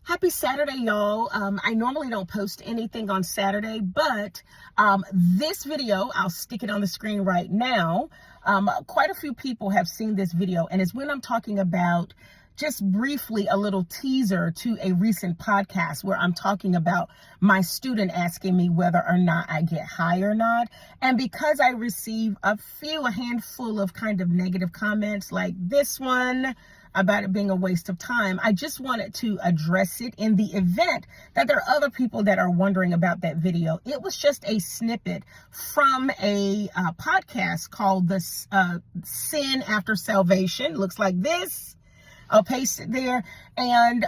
Happy Saturday, y'all. I normally don't post anything on Saturday, but this video, I'll stick it on the screen right now. Quite a few people have seen this video, and it's when I'm talking about just briefly a little teaser to a recent podcast where I'm talking about my student asking me whether or not I get high or not. And because I receive a handful of kind of negative comments like this one, about it being a waste of time, I just wanted to address it in the event that there are other people that are wondering about that video. It was just a snippet from a podcast called the Sin After Salvation. Looks like this. I'll paste it there. And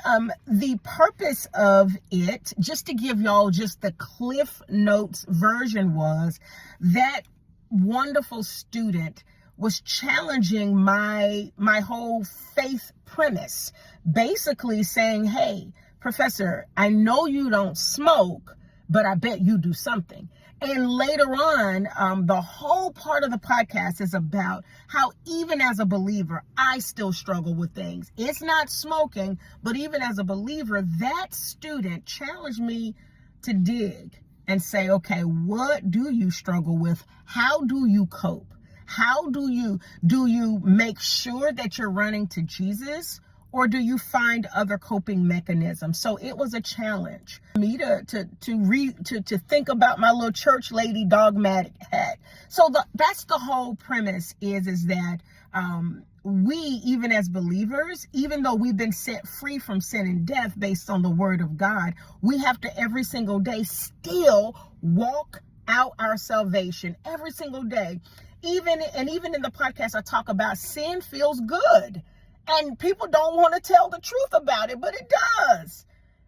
the purpose of it, just to give y'all just the Cliff Notes version, was that wonderful student was challenging my whole faith premise, basically saying, hey, professor, I know you don't smoke, but I bet you do something. And later on, the whole part of the podcast is about how even as a believer, I still struggle with things. It's not smoking, but even as a believer, that student challenged me to dig and say, okay, what do you struggle with? How do you cope? How do you make sure that you're running to Jesus, or do you find other coping mechanisms? So it was a challenge for me to think about my little church lady dogmatic hat. So that's the whole premise is that we, even as believers, even though we've been set free from sin and death based on the word of God, we have to every single day still walk out our salvation every single day. Even in the podcast, I talk about sin feels good, and people don't want to tell the truth about it, but it does.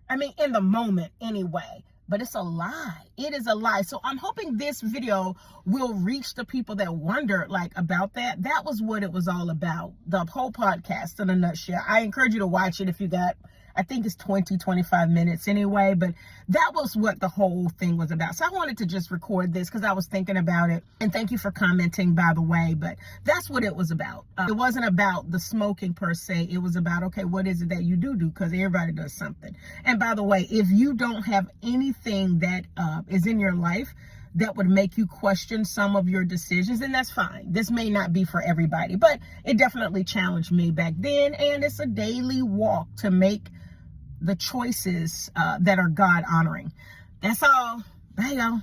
I mean, in the moment anyway, but it's a lie. It is a lie. So I'm hoping this video will reach the people that wonder about that. That was what it was all about. The whole podcast in a nutshell. I encourage you to watch it if you got, I think it's 25 minutes anyway, but that was what the whole thing was about. So I wanted to just record this because I was thinking about it. And thank you for commenting, by the way, but that's what it was about. It wasn't about the smoking per se. It was about, okay, what is it that you do? Because everybody does something. And by the way, if you don't have anything that is in your life that would make you question some of your decisions, then that's fine. This may not be for everybody, but it definitely challenged me back then. And it's a daily walk to make the choices that are God honoring. That's all. Bye, y'all.